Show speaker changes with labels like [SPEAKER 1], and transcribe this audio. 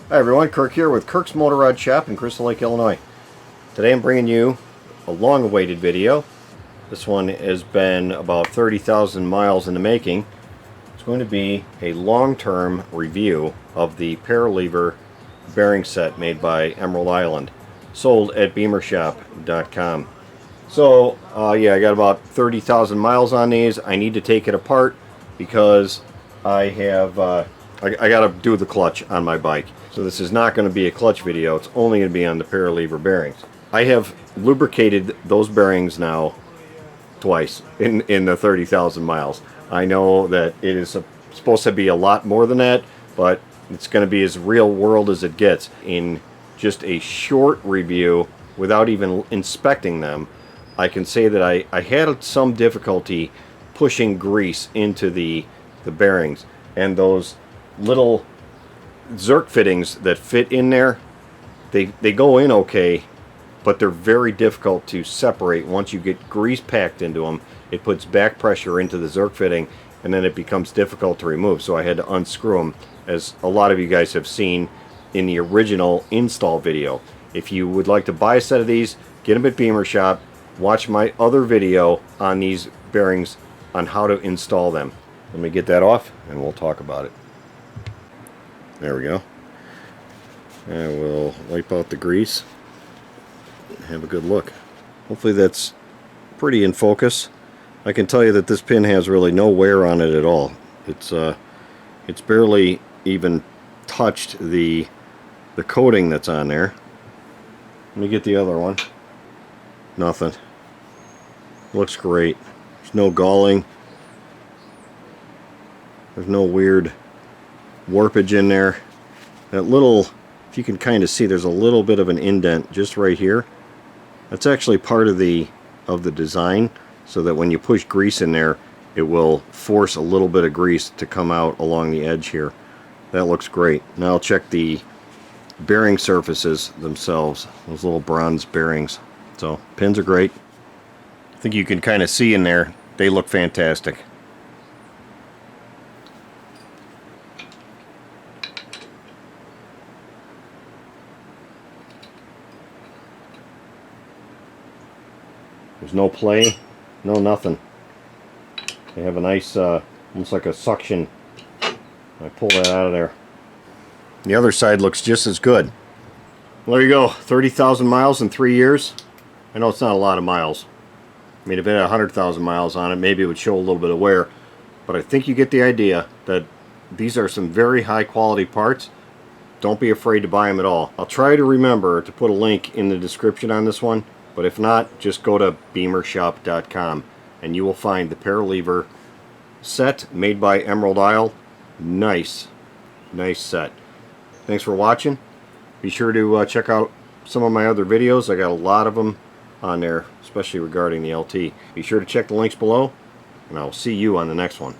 [SPEAKER 1] Hi everyone, Kirk here with Kirk's Motorrad Shop in Crystal Lake, Illinois. Today I'm bringing you a long-awaited video. This one has been about 30,000 miles in the making. It's going to be a long-term review of the Paralever bearing set made by Emerald Island, sold at beamershop.com. So yeah, I got about 30,000 miles on these. I need to take it apart because I have I got to do the clutch on my bike. So this is not going to be a clutch video. It's only going to be on the Paralever bearings. I have lubricated those bearings now twice in the 30,000 miles. I know that it is supposed to be a lot more than that, but it's going to be as real world as it gets. In just a short review, without even inspecting them, I can say that I had some difficulty pushing grease into the bearings, and those little Zerk fittings that fit in there, they go in okay, but they're very difficult to separate. Once you get grease packed into them, it puts back pressure into the Zerk fitting, and then it becomes difficult to remove. So I had to unscrew them, as a lot of you guys have seen in the original install video. If you would like to buy a set of these, get them at Beamer Shop. Watch my other video on these bearings on how to install them. Let me get that off and we'll talk about it. There we go. And we'll wipe out the grease. Have a good look. Hopefully that's pretty in focus. I can tell you that this pin has really no wear on it at all. It's barely even touched the coating that's on there. Let me get the other one. Nothing. Looks great. There's no galling. There's no weird warpage in there. That little, if you can kind of see, there's a little bit of an indent just right here. That's actually part of the design, so that when you push grease in there, it will force a little bit of grease to come out along the edge here. That looks great. Now I'll check the bearing surfaces themselves, those little bronze bearings. So pins are great. I think you can kind of see in there, they look fantastic. There's no play, no nothing. They have a nice, almost like a suction. I pull that out of there. The other side looks just as good. Well, there you go, 30,000 miles in 3 years. I know it's not a lot of miles. I mean, if it had 100,000 miles on it, maybe it would show a little bit of wear. But I think you get the idea that these are some very high quality parts. Don't be afraid to buy them at all. I'll try to remember to put a link in the description on this one. But if not, just go to beamershop.com and you will find the Paralever set made by Emerald Isle. Nice set. Thanks for watching. Be sure to check out some of my other videos. I got a lot of them on there, especially regarding the LT. Be sure to check the links below, and I'll see you on the next one.